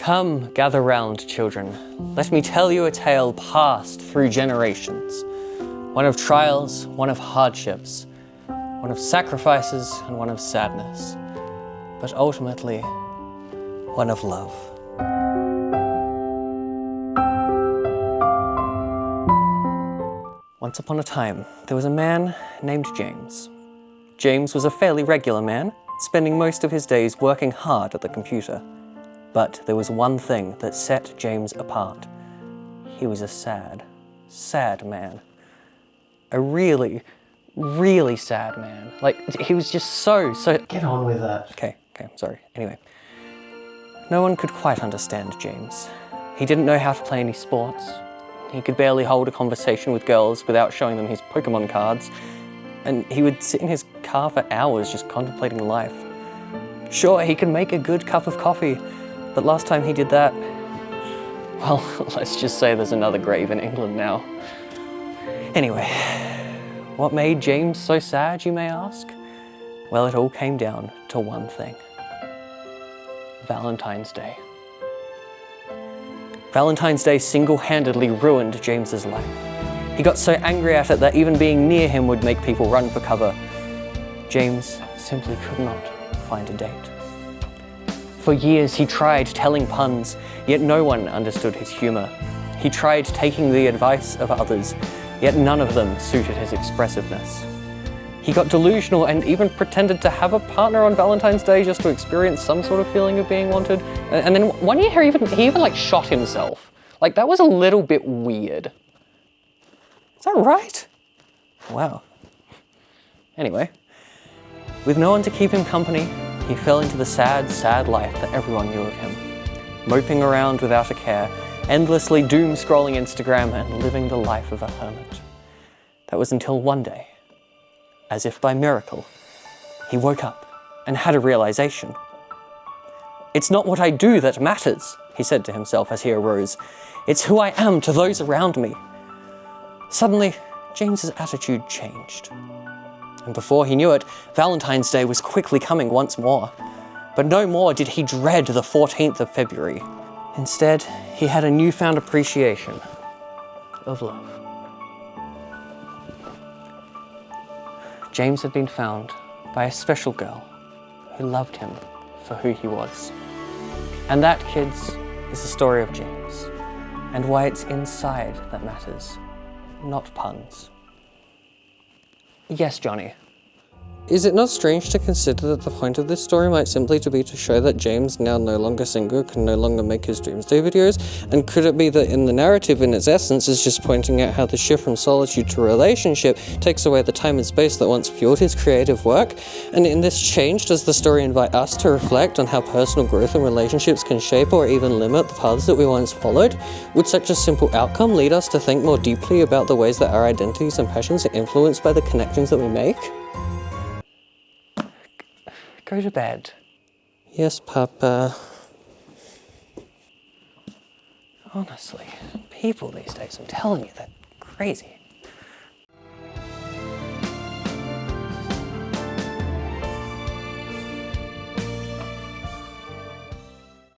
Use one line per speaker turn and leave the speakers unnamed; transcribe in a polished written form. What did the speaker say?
Come, gather round, children. Let me tell you a tale passed through generations. One of trials, one of hardships, one of sacrifices, and one of sadness. But ultimately, one of love. Once upon a time, there was a man named James. James was a fairly regular man, spending most of his days working hard at the computer. But there was one thing that set James apart. He was a sad, sad man. A really, really sad man. Like, he was just so...
Get on with that.
Okay, sorry. Anyway. No one could quite understand James. He didn't know how to play any sports. He could barely hold a conversation with girls without showing them his Pokemon cards. And he would sit in his car for hours just contemplating life. Sure, he could make a good cup of coffee, but last time he did that, well, let's just say there's another grave in England now. Anyway, what made James so sad, you may ask? Well, it all came down to one thing. Valentine's Day. Valentine's Day single-handedly ruined James's life. He got so angry at it that even being near him would make people run for cover. James simply could not find a date. For years he tried telling puns, yet no one understood his humour. He tried taking the advice of others, yet none of them suited his expressiveness. He got delusional and even pretended to have a partner on Valentine's Day just to experience some sort of feeling of being wanted. And then one year he even like shot himself. Like, that was a little bit weird. Is that right? Wow. Anyway, with no one to keep him company, he fell into the sad, sad life that everyone knew of him. Moping around without a care, endlessly doom-scrolling Instagram and living the life of a hermit. That was until one day, as if by miracle, he woke up and had a realization. It's not what I do that matters, he said to himself as he arose. It's who I am to those around me. Suddenly, James's attitude changed. And before he knew it, Valentine's Day was quickly coming once more. But no more did he dread the 14th of February. Instead, he had a newfound appreciation of love. James had been found by a special girl who loved him for who he was. And that, kids, is the story of James, and why it's inside that matters, not puns. Yes, Johnny.
Is it not strange to consider that the point of this story might simply be to show that James, now no longer single, can no longer make his doomsday videos? And could it be that in the narrative, in its essence, is just pointing out how the shift from solitude to relationship takes away the time and space that once fueled his creative work? And in this change, does the story invite us to reflect on how personal growth and relationships can shape or even limit the paths that we once followed? Would such a simple outcome lead us to think more deeply about the ways that our identities and passions are influenced by the connections that we make?
Go to bed.
Yes, Papa.
Honestly, people these days, I'm telling you, they're crazy.